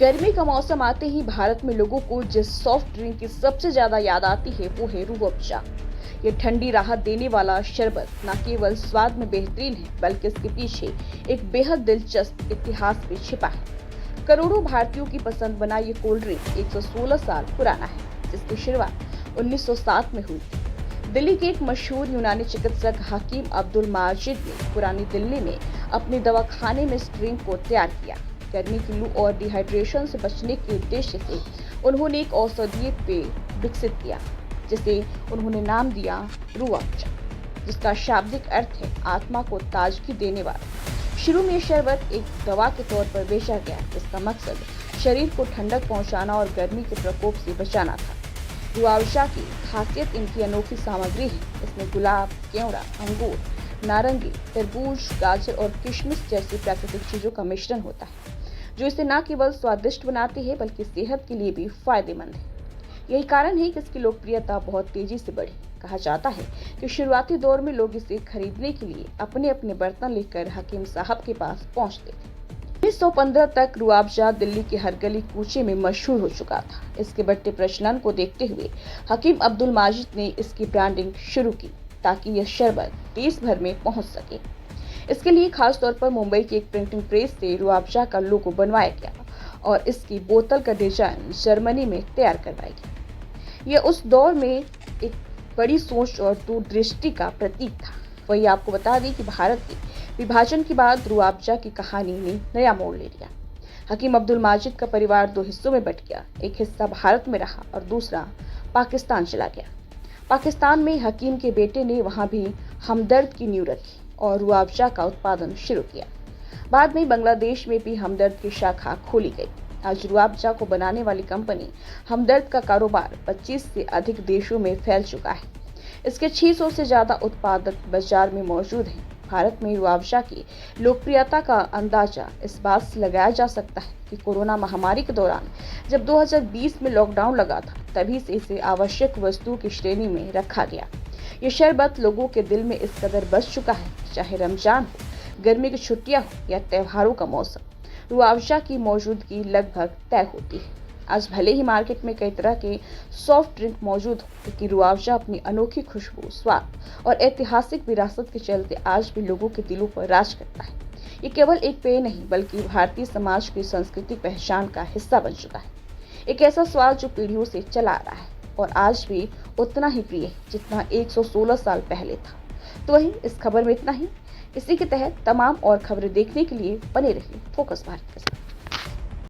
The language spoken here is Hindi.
गर्मी का मौसम आते ही भारत में लोगों को जिस सॉफ्ट ड्रिंक की सबसे ज्यादा याद आती है वो है रूह अफ़ज़ा। ये ठंडी राहत देने वाला शरबत न केवल स्वाद में बेहतरीन है बल्कि इसके पीछे एक बेहद दिलचस्प इतिहास भी छिपा है। करोड़ों भारतीयों की पसंद बना ये कोल्ड ड्रिंक 116 साल पुराना है, जिसकी शुरुआत 1907 में हुई थी। दिल्ली के एक मशहूर यूनानी चिकित्सक हकीम अब्दुल माजिद ने पुरानी दिल्ली में अपने दवाखाने में इस ड्रिंक को तैयार किया। गर्मी की लू और डिहाइड्रेशन से बचने के उद्देश्य से उन्होंने एक औषधीय पेय विकसित किया, जिसे उन्होंने नाम दिया रूह अफ़ज़ा, जिसका शाब्दिक अर्थ है आत्मा को ताजगी देने वाला। शुरू में शरबत एक दवा के तौर पर बेचा गया, जिसका मकसद शरीर को ठंडक पहुंचाना और गर्मी के प्रकोप से बचाना था। रूह अफ़ज़ा की खासियत इनकी अनोखी सामग्री है। इसमें गुलाब, केवड़ा, अंगूर, नारंगी, तरबूज, गाजर और किशमिश जैसी प्राकृतिक चीजों का मिश्रण होता है, जो इसे न केवल स्वादिष्ट बनाती है बल्कि सेहत के लिए भी फायदेमंद है। यही कारण है कि इसकी लोकप्रियता बहुत तेजी से बढ़ी। कहा जाता है कि शुरुआती दौर में लोग इसे खरीदने के लिए अपने अपने बर्तन लेकर हकीम साहब के पास पहुंचते थे। 1915 तक रूह अफ़ज़ा दिल्ली के हर गली कूचे में मशहूर हो चुका था। इसके बढ़ते प्रचलन को देखते हुए हकीम अब्दुल माजिद ने इसकी ब्रांडिंग शुरू की ताकि यह शरबत देश भर में पहुंच सके। इसके लिए खास तौर पर मुंबई की एक प्रिंटिंग प्रेस से रूह अफ़ज़ा का लोगो बनवाया गया और इसकी बोतल का डिजाइन जर्मनी में तैयार करवाया गया। यह उस दौर में एक बड़ी सोच और दूरदृष्टि का प्रतीक था। वही आपको बता दें कि भारत के विभाजन के बाद रूह अफ़ज़ा की कहानी ने नया मोड़ ले लिया। हकीम अब्दुल माजिद का परिवार दो हिस्सों में बट गया। एक हिस्सा भारत में रहा और दूसरा पाकिस्तान चला गया। पाकिस्तान में हकीम के बेटे ने वहां भी हमदर्द की नींव रखी और रूह अफ़ज़ा का उत्पादन शुरू किया। बाद में बांग्लादेश में भी हमदर्द की शाखा खोली गई। आज रूह अफ़ज़ा को बनाने वाली कंपनी हमदर्द का कारोबार 25 से अधिक देशों में फैल चुका है। इसके 600 से ज्यादा उत्पादक बाजार में मौजूद हैं। भारत में रूह अफ़ज़ा की लोकप्रियता का अंदाजा इस बात से लगाया जा सकता है कि कोरोना महामारी के दौरान जब 2020 में लॉकडाउन लगा था, तभी से इसे आवश्यक वस्तुओं की श्रेणी में रखा गया। ये शरबत लोगों के दिल में इस कदर बस चुका है, चाहे रमजान हो, गर्मी की छुट्टियां हो या त्योहारों का मौसम, रूह अफ़ज़ा की मौजूदगी लगभग तय होती है। आज भले ही मार्केट में कई तरह के सॉफ्ट ड्रिंक मौजूद हो, लेकिन रूह अफ़ज़ा अपनी अनोखी खुशबू, स्वाद और ऐतिहासिक विरासत के चलते आज भी लोगों के दिलों पर राज करता है। ये केवल एक पेय नहीं बल्कि भारतीय समाज की सांस्कृतिक पहचान का हिस्सा बन चुका है। एक ऐसा स्वाद जो पीढ़ियों से चला आ रहा है और आज भी उतना ही प्रिय है जितना 116 साल पहले था। तो वही इस खबर में इतना ही। इसी के तहत तमाम और खबरें देखने के लिए बने रहिए फोकस भारत के साथ।